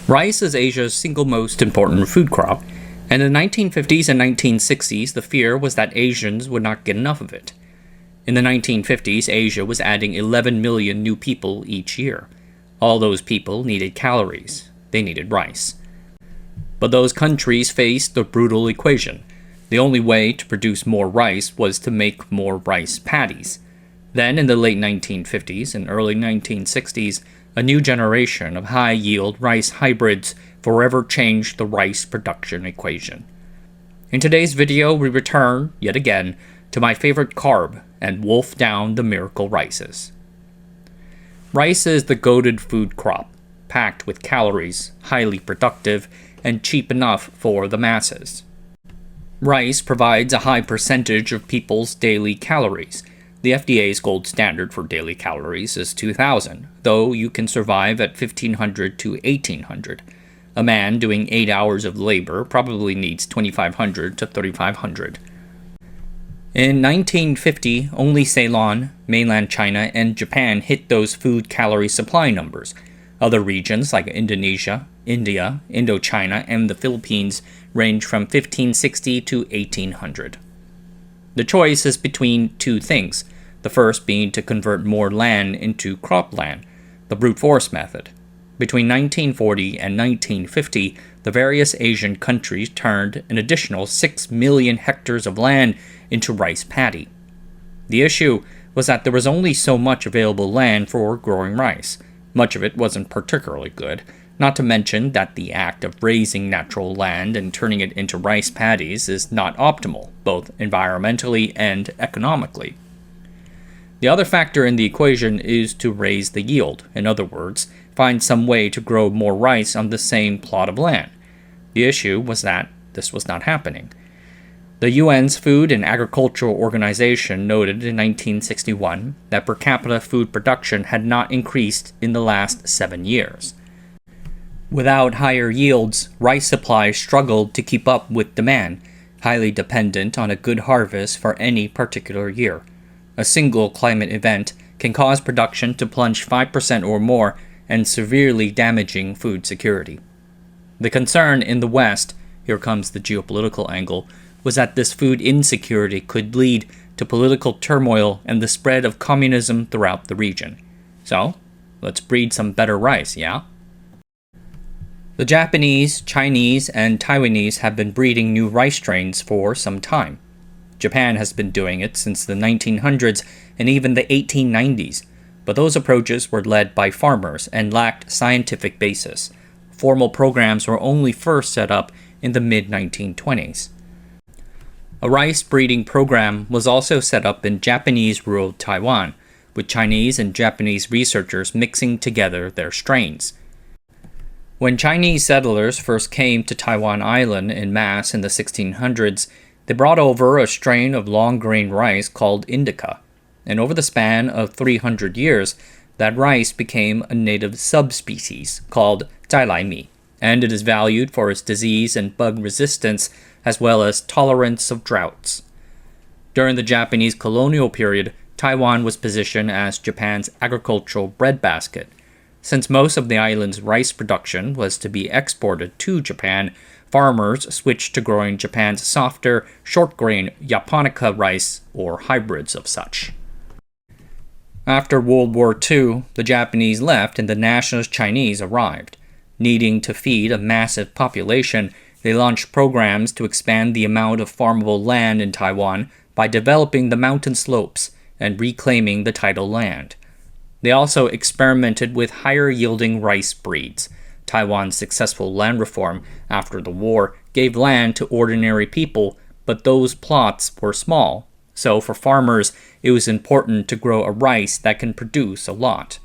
Rice is Asia's single most important food crop, and in the 1950s and 1960s, the fear was that Asians would not get enough of it. In the 1950s, Asia was adding 11 million new people each year. All those people needed calories. They needed rice. But those countries faced a brutal equation. The only way to produce more rice was to make more rice paddies. Then, in the late 1950s and early 1960s, a new generation of high-yield rice hybrids forever changed the rice production equation. In today's video, we return, yet again, to my favorite carb and wolf down the miracle rices. Rice is the goated food crop, packed with calories, highly productive, and cheap enough for the masses. Rice provides a high percentage of people's daily calories. The FDA's gold standard for daily calories is 2,000, though you can survive at 1,500 to 1,800. A man doing 8 hours of labor probably needs 2,500 to 3,500. In 1950, only Ceylon, mainland China, and Japan hit those food calorie supply numbers. Other regions like Indonesia, India, Indochina, and the Philippines range from 1,560 to 1,800. The choice is between two things, the first being to convert more land into cropland, the brute force method. Between 1940 and 1950, the various Asian countries turned an additional 6 million hectares of land into rice paddy. The issue was that there was only so much available land for growing rice. Much of it wasn't particularly good, not to mention that the act of raising natural land and turning it into rice paddies is not optimal, both environmentally and economically. The other factor in the equation is to raise the yield, in other words, find some way to grow more rice on the same plot of land. The issue was that this was not happening. The UN's Food and Agricultural Organization noted in 1961 that per capita food production had not increased in the last 7 years. Without higher yields, rice supply struggled to keep up with demand, highly dependent on a good harvest for any particular year. A single climate event can cause production to plunge 5% or more and severely damaging food security. The concern in the West, here comes the geopolitical angle, was that this food insecurity could lead to political turmoil and the spread of communism throughout the region. So, let's breed some better rice, yeah? The Japanese, Chinese, and Taiwanese have been breeding new rice strains for some time. Japan has been doing it since the 1900s and even the 1890s, but those approaches were led by farmers and lacked scientific basis. Formal programs were only first set up in the mid-1920s. A rice breeding program was also set up in Japanese rural Taiwan, with Chinese and Japanese researchers mixing together their strains. When Chinese settlers first came to Taiwan Island en masse in the 1600s, they brought over a strain of long-grain rice called indica, and over the span of 300 years, that rice became a native subspecies called zailai, and it is valued for its disease and bug resistance as well as tolerance of droughts. During the Japanese colonial period, Taiwan was positioned as Japan's agricultural breadbasket. Since most of the island's rice production was to be exported to Japan, farmers switched to growing Japan's softer, short-grain Japonica rice or hybrids of such. After World War II, the Japanese left and the nationalist Chinese arrived. Needing to feed a massive population, they launched programs to expand the amount of farmable land in Taiwan by developing the mountain slopes and reclaiming the tidal land. They also experimented with higher-yielding rice breeds. Taiwan's successful land reform after the war gave land to ordinary people, but those plots were small. So for farmers, it was important to grow a rice that can produce a lot.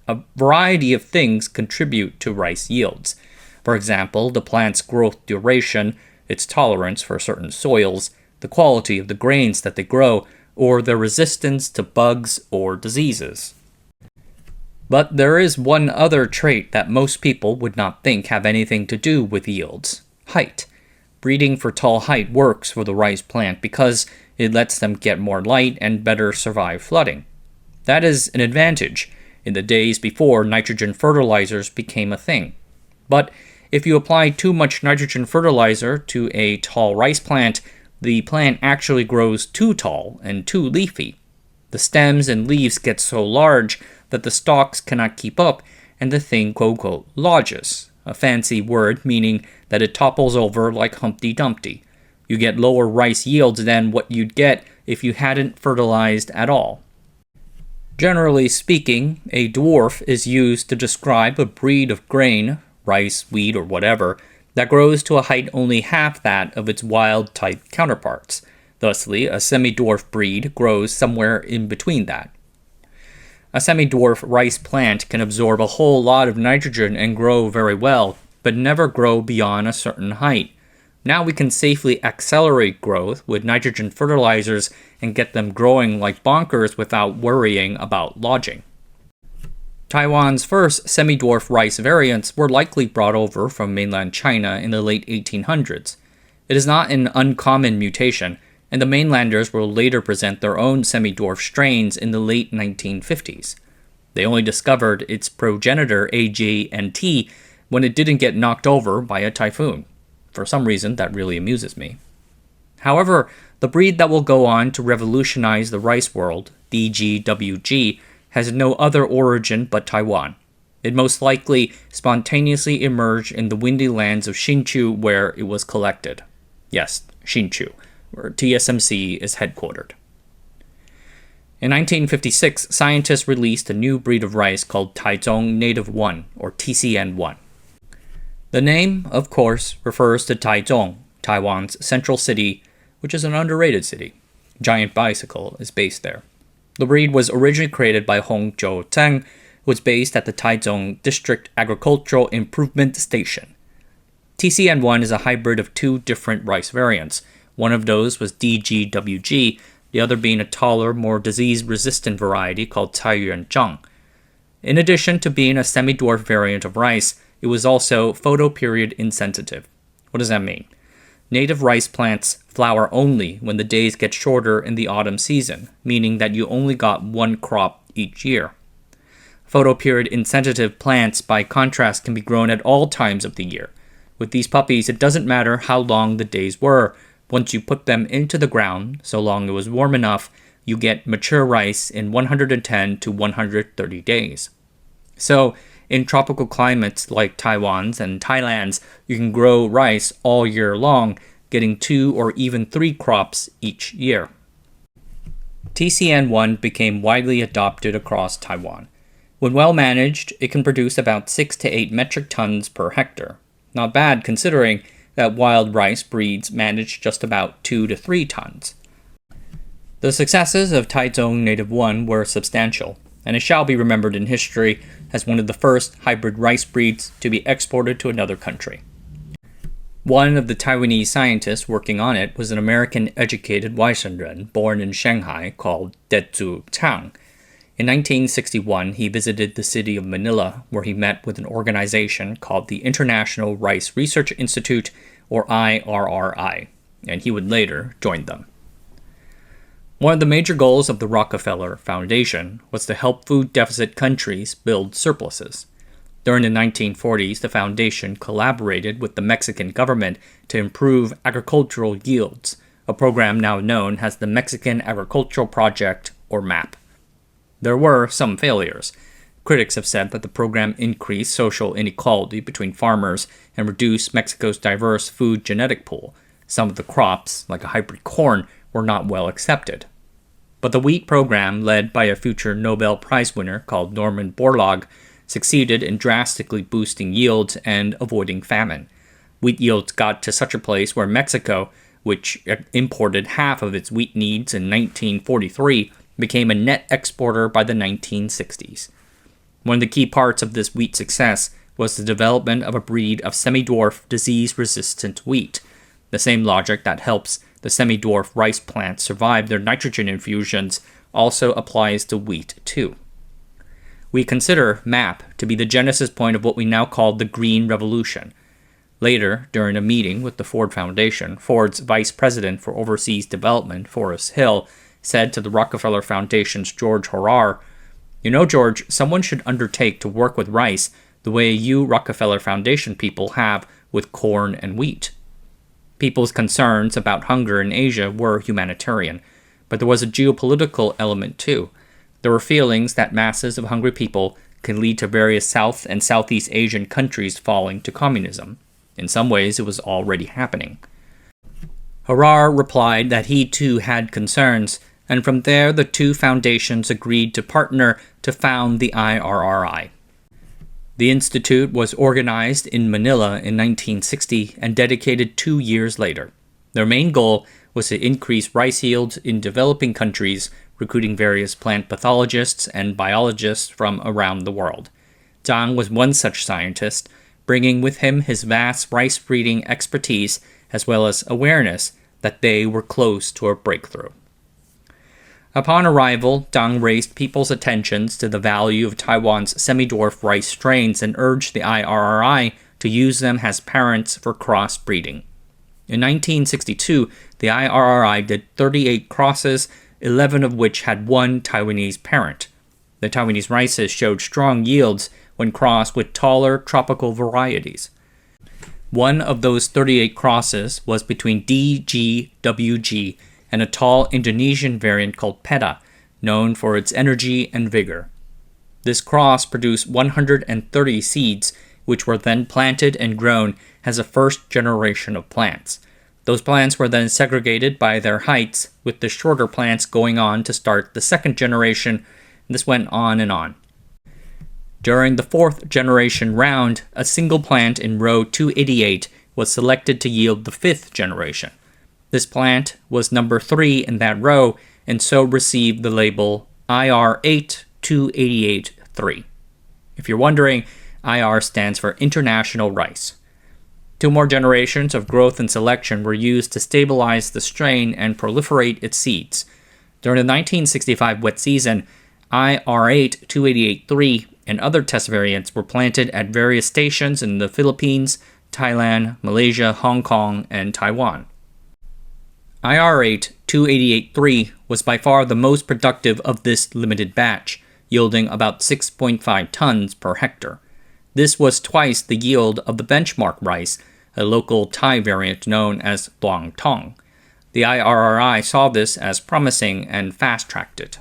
A variety of things contribute to rice yields. For example, the plant's growth duration, its tolerance for certain soils, the quality of the grains that they grow, or their resistance to bugs or diseases. But there is one other trait that most people would not think have anything to do with yields: height. Breeding for tall height works for the rice plant because it lets them get more light and better survive flooding. That is an advantage in the days before nitrogen fertilizers became a thing. But if you apply too much nitrogen fertilizer to a tall rice plant, the plant actually grows too tall and too leafy. The stems and leaves get so large that the stalks cannot keep up, and the thing quote-unquote lodges, a fancy word meaning that it topples over like Humpty Dumpty. You get lower rice yields than what you'd get if you hadn't fertilized at all. Generally speaking, a dwarf is used to describe a breed of grain, rice, wheat, or whatever, that grows to a height only half that of its wild-type counterparts. Thusly, a semi-dwarf breed grows somewhere in between that. A semi-dwarf rice plant can absorb a whole lot of nitrogen and grow very well, but never grow beyond a certain height. Now we can safely accelerate growth with nitrogen fertilizers and get them growing like bonkers without worrying about lodging. Taiwan's first semi-dwarf rice variants were likely brought over from mainland China in the late 1800s. It is not an uncommon mutation, and the mainlanders will later present their own semi-dwarf strains in the late 1950s. They only discovered its progenitor AG&T when it didn't get knocked over by a typhoon. For some reason, that really amuses me. However, the breed that will go on to revolutionize the rice world, DGWG, has no other origin but Taiwan. It most likely spontaneously emerged in the windy lands of Hsinchu where it was collected. Yes, Hsinchu, where TSMC is headquartered. In 1956, scientists released a new breed of rice called Taichung Native 1, or TCN1. The name, of course, refers to Taichung, Taiwan's central city, which is an underrated city. Giant Bicycle is based there. The breed was originally created by Hong Zhou-Zheng, who was based at the Taichung District Agricultural Improvement Station. TCN1 is a hybrid of two different rice variants. One of those was DGWG, the other being a taller, more disease-resistant variety called Taiyuanzhang. In addition to being a semi-dwarf variant of rice, it was also photoperiod insensitive. What does that mean? Native rice plants flower only when the days get shorter in the autumn season, meaning that you only got one crop each year. Photoperiod insensitive plants, by contrast, can be grown at all times of the year. With these puppies, it doesn't matter how long the days were. Once you put them into the ground, so long it was warm enough, you get mature rice in 110 to 130 days. So, in tropical climates like Taiwan's and Thailand's, you can grow rice all year long, getting 2 or even 3 crops each year. TCN1 became widely adopted across Taiwan. When well managed, it can produce about 6 to 8 metric tons per hectare. Not bad considering that wild rice breeds manage just about 2 to 3 tons. The successes of Taichung Native 1 were substantial, and it shall be remembered in history as one of the first hybrid rice breeds to be exported to another country. One of the Taiwanese scientists working on it was an American-educated Weissenren born in Shanghai called Detzu Chang. In 1961, he visited the city of Manila, where he met with an organization called the International Rice Research Institute, or IRRI, and he would later join them. One of the major goals of the Rockefeller Foundation was to help food deficit countries build surpluses. During the 1940s, the foundation collaborated with the Mexican government to improve agricultural yields, a program now known as the Mexican Agricultural Project, or MAP. There were some failures. Critics have said that the program increased social inequality between farmers and reduced Mexico's diverse food genetic pool. Some of the crops, like a hybrid corn, were not well accepted. But the wheat program, led by a future Nobel Prize winner called Norman Borlaug, succeeded in drastically boosting yields and avoiding famine. Wheat yields got to such a place where Mexico, which imported half of its wheat needs in 1943, became a net exporter by the 1960s. One of the key parts of this wheat success was the development of a breed of semi-dwarf disease-resistant wheat, the same logic that helps the semi-dwarf rice plants survive their nitrogen infusions also applies to wheat too. We consider MAP to be the genesis point of what we now call the Green Revolution. Later, during a meeting with the Ford Foundation, Ford's vice president for overseas development, Forrest Hill, said to the Rockefeller Foundation's George Horar, "You know, George, someone should undertake to work with rice the way you Rockefeller Foundation people have with corn and wheat. People's concerns about hunger in Asia were humanitarian, but there was a geopolitical element too. There were feelings that masses of hungry people can lead to various South and Southeast Asian countries falling to communism. In some ways, it was already happening. Harrar replied that he too had concerns, and from there the two foundations agreed to partner to found the IRRI. The institute was organized in Manila in 1960 and dedicated 2 years later. Their main goal was to increase rice yields in developing countries, recruiting various plant pathologists and biologists from around the world. Zhang was one such scientist, bringing with him his vast rice breeding expertise as well as awareness that they were close to a breakthrough. Upon arrival, Zhang raised people's attentions to the value of Taiwan's semi-dwarf rice strains and urged the IRRI to use them as parents for crossbreeding. In 1962, the IRRI did 38 crosses, 11 of which had one Taiwanese parent. The Taiwanese rices showed strong yields when crossed with taller tropical varieties. One of those 38 crosses was between DGWG and a tall Indonesian variant called Peta, known for its energy and vigor. This cross produced 130 seeds, which were then planted and grown as a first generation of plants. Those plants were then segregated by their heights, with the shorter plants going on to start the second generation, and this went on and on. During the fourth generation round, a single plant in row 288 was selected to yield the fifth generation. This plant was number 3 in that row and so received the label IR82883. If you're wondering, IR stands for International Rice. 2 more generations of growth and selection were used to stabilize the strain and proliferate its seeds. During the 1965 wet season, IR82883 and other test variants were planted at various stations in the Philippines, Thailand, Malaysia, Hong Kong, and Taiwan. IR82883 was by far the most productive of this limited batch, yielding about 6.5 tons per hectare. This was twice the yield of the benchmark rice, a local Thai variant known as Luang Tong. The IRRI saw this as promising and fast-tracked it.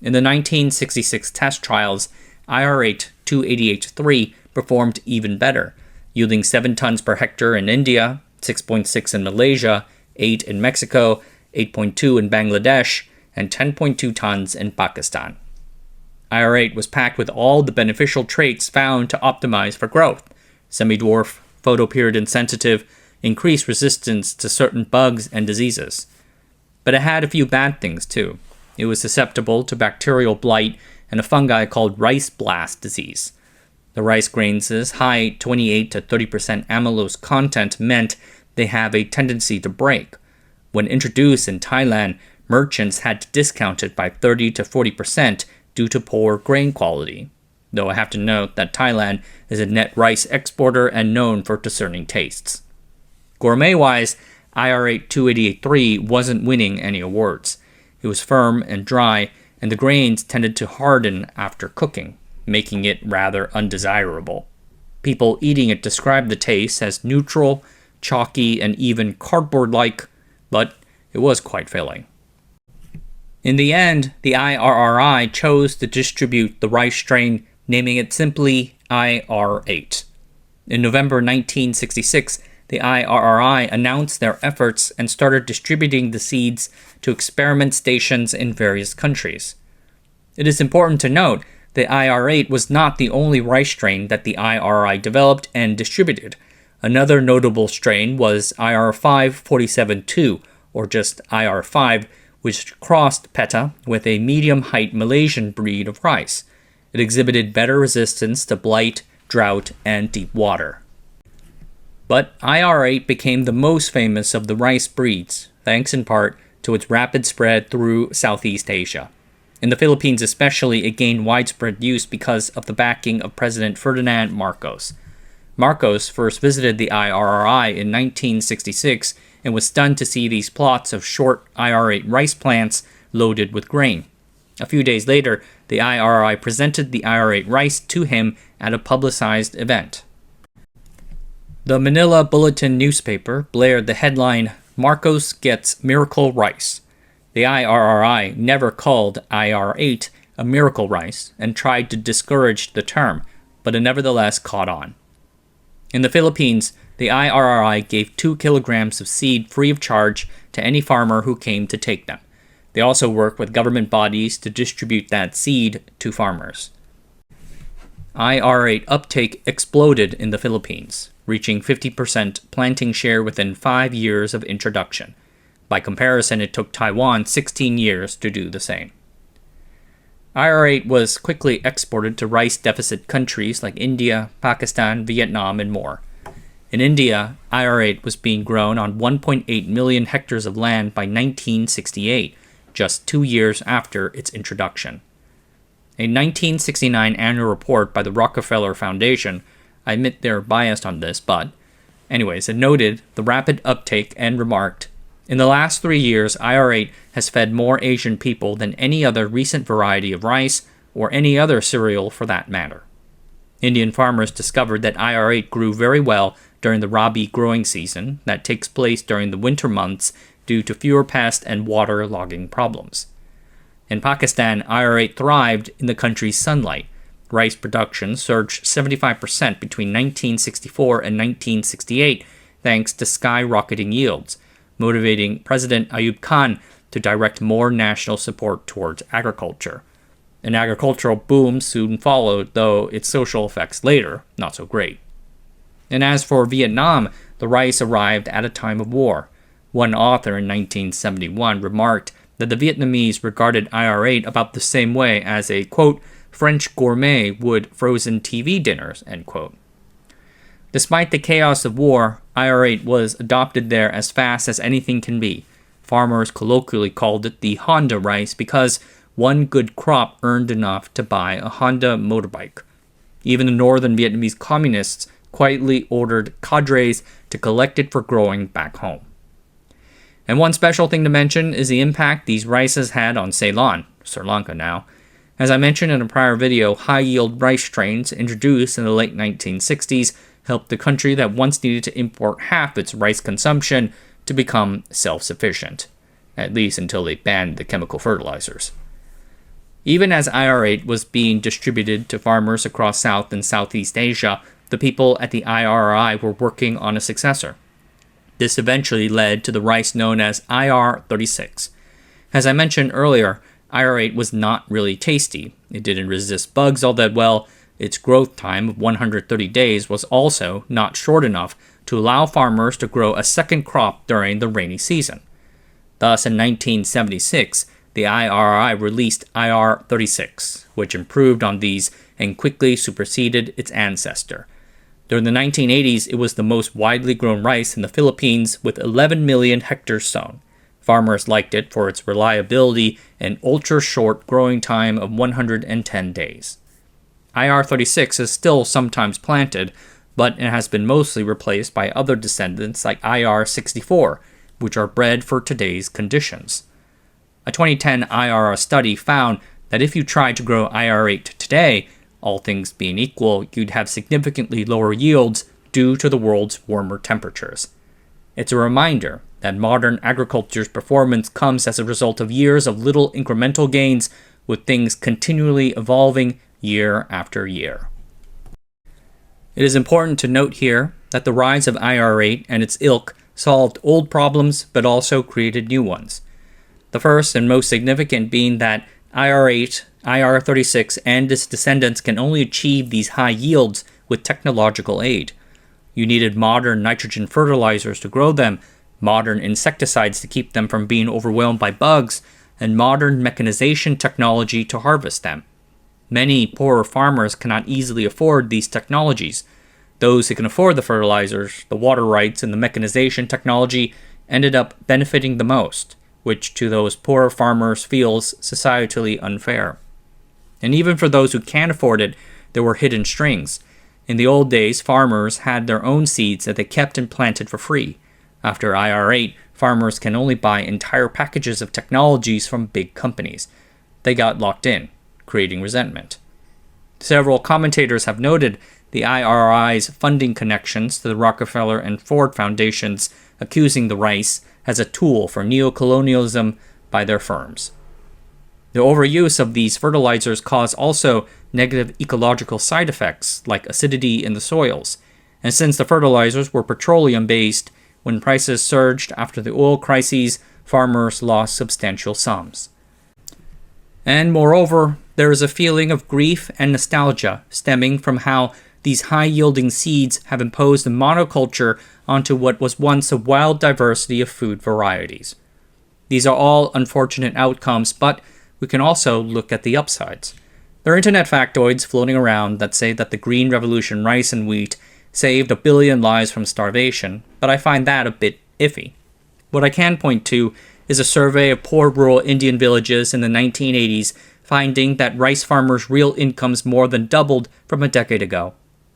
In the 1966 test trials, IR82883 performed even better, yielding 7 tons per hectare in India, 6.6 in Malaysia, 8 in Mexico, 8.2 in Bangladesh, and 10.2 tons in Pakistan. IR8 was packed with all the beneficial traits found to optimize for growth: semi-dwarf, photoperiod insensitive, increased resistance to certain bugs and diseases. But it had a few bad things too. It was susceptible to bacterial blight and a fungi called rice blast disease. The rice grains' high 28 to 30% amylose content meant they have a tendency to break. When introduced in Thailand, merchants had to discount it by 30 to 40% due to poor grain quality. Though I have to note that Thailand is a net rice exporter and known for discerning tastes. Gourmet-wise, IR82883 wasn't winning any awards. It was firm and dry, and the grains tended to harden after cooking, making it rather undesirable. People eating it described the taste as neutral, chalky, and even cardboard-like, but it was quite filling. In the end, the IRRI chose to distribute the rice strain, naming it simply IR8. In November 1966, the IRRI announced their efforts and started distributing the seeds to experiment stations in various countries. It is important to note that IR8 was not the only rice strain that the IRRI developed and distributed. Another notable strain was IR547-2, or just IR5, which crossed Peta with a medium-height Malaysian breed of rice. It exhibited better resistance to blight, drought, and deep water. But IR8 became the most famous of the rice breeds, thanks in part to its rapid spread through Southeast Asia. In the Philippines especially, it gained widespread use because of the backing of President Ferdinand Marcos. Marcos first visited the IRRI in 1966 and was stunned to see these plots of short IR8 rice plants loaded with grain. A few days later, the IRI presented the IR8 rice to him at a publicized event. The Manila Bulletin newspaper blared the headline, "Marcos Gets Miracle Rice." The IRRI never called IR8 a miracle rice and tried to discourage the term, but it nevertheless caught on. In the Philippines, the IRRI gave 2 kilograms of seed free of charge to any farmer who came to take them. They also work with government bodies to distribute that seed to farmers. IR8 uptake exploded in the Philippines, reaching 50% planting share within 5 years of introduction. By comparison, it took Taiwan 16 years to do the same. IR8 was quickly exported to rice-deficit countries like India, Pakistan, Vietnam, and more. In India, IR8 was being grown on 1.8 million hectares of land by 1968, just 2 years after its introduction. A 1969 annual report by the Rockefeller Foundation, I admit they're biased on this, but anyways, it noted the rapid uptake and remarked, "In the last 3 years, IR8 has fed more Asian people than any other recent variety of rice, or any other cereal for that matter." Indian farmers discovered that IR8 grew very well during the Rabi growing season that takes place during the winter months due to fewer pest and water logging problems. In Pakistan, IR8 thrived in the country's sunlight. Rice production surged 75% between 1964 and 1968 thanks to skyrocketing yields, motivating President Ayub Khan to direct more national support towards agriculture. An agricultural boom soon followed, though its social effects later not so great. And as for Vietnam, the rice arrived at a time of war. One author in 1971 remarked that the Vietnamese regarded IR8 about the same way as a, quote, French gourmet would frozen TV dinners, end quote. Despite the chaos of war, IR8 was adopted there as fast as anything can be. Farmers colloquially called it the Honda rice because one good crop earned enough to buy a Honda motorbike. Even the northern Vietnamese communists quietly ordered cadres to collect it for growing back home. And one special thing to mention is the impact these rices had on Ceylon, Sri Lanka now. As I mentioned in a prior video, high-yield rice strains introduced in the late 1960s helped the country that once needed to import half its rice consumption to become self-sufficient, at least until they banned the chemical fertilizers. Even as IR8 was being distributed to farmers across South and Southeast Asia, the people at the IRI were working on a successor. This eventually led to the rice known as IR36. As I mentioned earlier, IR8 was not really tasty. It didn't resist bugs all that well. Its growth time of 130 days was also not short enough to allow farmers to grow a second crop during the rainy season. Thus, in 1976, the IRI released IR36, which improved on these and quickly superseded its ancestor. During the 1980s, it was the most widely grown rice in the Philippines with 11 million hectares sown. Farmers liked it for its reliability and ultra-short growing time of 110 days. IR36 is still sometimes planted, but it has been mostly replaced by other descendants like IR64, which are bred for today's conditions. A 2010 IRR study found that if you tried to grow IR8 today, all things being equal, you'd have significantly lower yields due to the world's warmer temperatures. It's a reminder that modern agriculture's performance comes as a result of years of little incremental gains, with things continually evolving year after year. It is important to note here that the rise of IR8 and its ilk solved old problems but also created new ones. The first and most significant being that IR8, IR36, and its descendants can only achieve these high yields with technological aid. You needed modern nitrogen fertilizers to grow them, modern insecticides to keep them from being overwhelmed by bugs, and modern mechanization technology to harvest them. Many poorer farmers cannot easily afford these technologies. Those who can afford the fertilizers, the water rights, and the mechanization technology ended up benefiting the most, which to those poorer farmers feels societally unfair. And even for those who can't afford it, there were hidden strings. In the old days, farmers had their own seeds that they kept and planted for free. After IR8, farmers can only buy entire packages of technologies from big companies. they got locked in, creating resentment. Several commentators have noted the IRI's funding connections to the Rockefeller and Ford Foundations, accusing the rice as a tool for neocolonialism by their firms. The overuse of these fertilizers caused also negative ecological side effects like acidity in the soils, and since the fertilizers were petroleum-based, when prices surged after the oil crises, farmers lost substantial sums. And moreover, there is a feeling of grief and nostalgia stemming from how these high-yielding seeds have imposed a monoculture onto what was once a wild diversity of food varieties. These are all unfortunate outcomes, but we can also look at the upsides. There are internet factoids floating around that say that the Green Revolution rice and wheat saved 1 billion lives from starvation, but I find that a bit iffy. What I can point to is a survey of poor rural Indian villages in the 1980s, finding that rice farmers' real incomes more than doubled from a decade ago.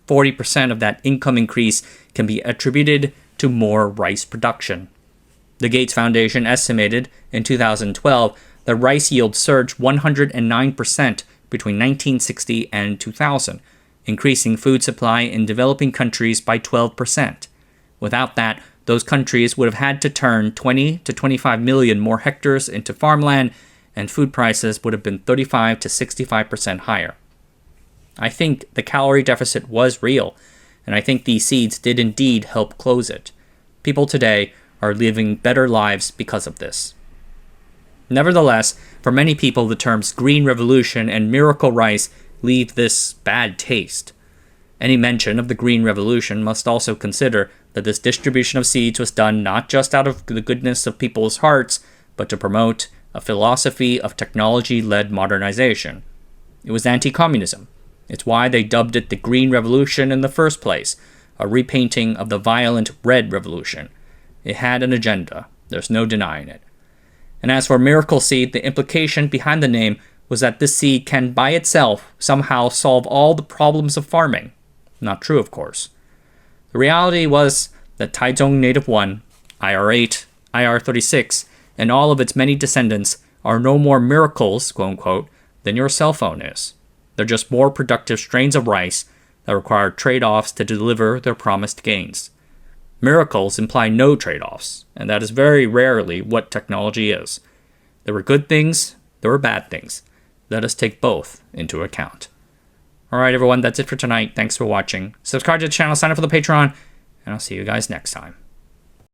40% of that income increase can be attributed to more rice production. The Gates Foundation estimated in 2012 that rice yield surged 109% between 1960 and 2000, increasing food supply in developing countries by 12%. Without that, those countries would have had to turn 20 to 25 million more hectares into farmland, and food prices would have been 35 to 65% higher. I think the calorie deficit was real, and I think these seeds did indeed help close it. People today are living better lives because of this. Nevertheless, for many people, the terms Green Revolution and Miracle Rice leave this bad taste. Any mention of the Green Revolution must also consider that this distribution of seeds was done not just out of the goodness of people's hearts, but to promote a philosophy of technology-led modernization. It was anti-communism. It's why they dubbed it the Green Revolution in the first place, a repainting of the violent Red Revolution. It had an agenda. There's no denying it. And as for Miracle Seed, the implication behind the name was that this seed can by itself somehow solve all the problems of farming. Not true, of course. The reality was that Taichung Native 1, IR8, IR36, and all of its many descendants are no more miracles, quote-unquote, than your cell phone is. They're just more productive strains of rice that require trade-offs to deliver their promised gains. Miracles imply no trade-offs, and that is very rarely what technology is. There were good things, there were bad things. Let us take both into account. Alright everyone, that's it for tonight. Thanks for watching. Subscribe to the channel, sign up for the Patreon, and I'll see you guys next time.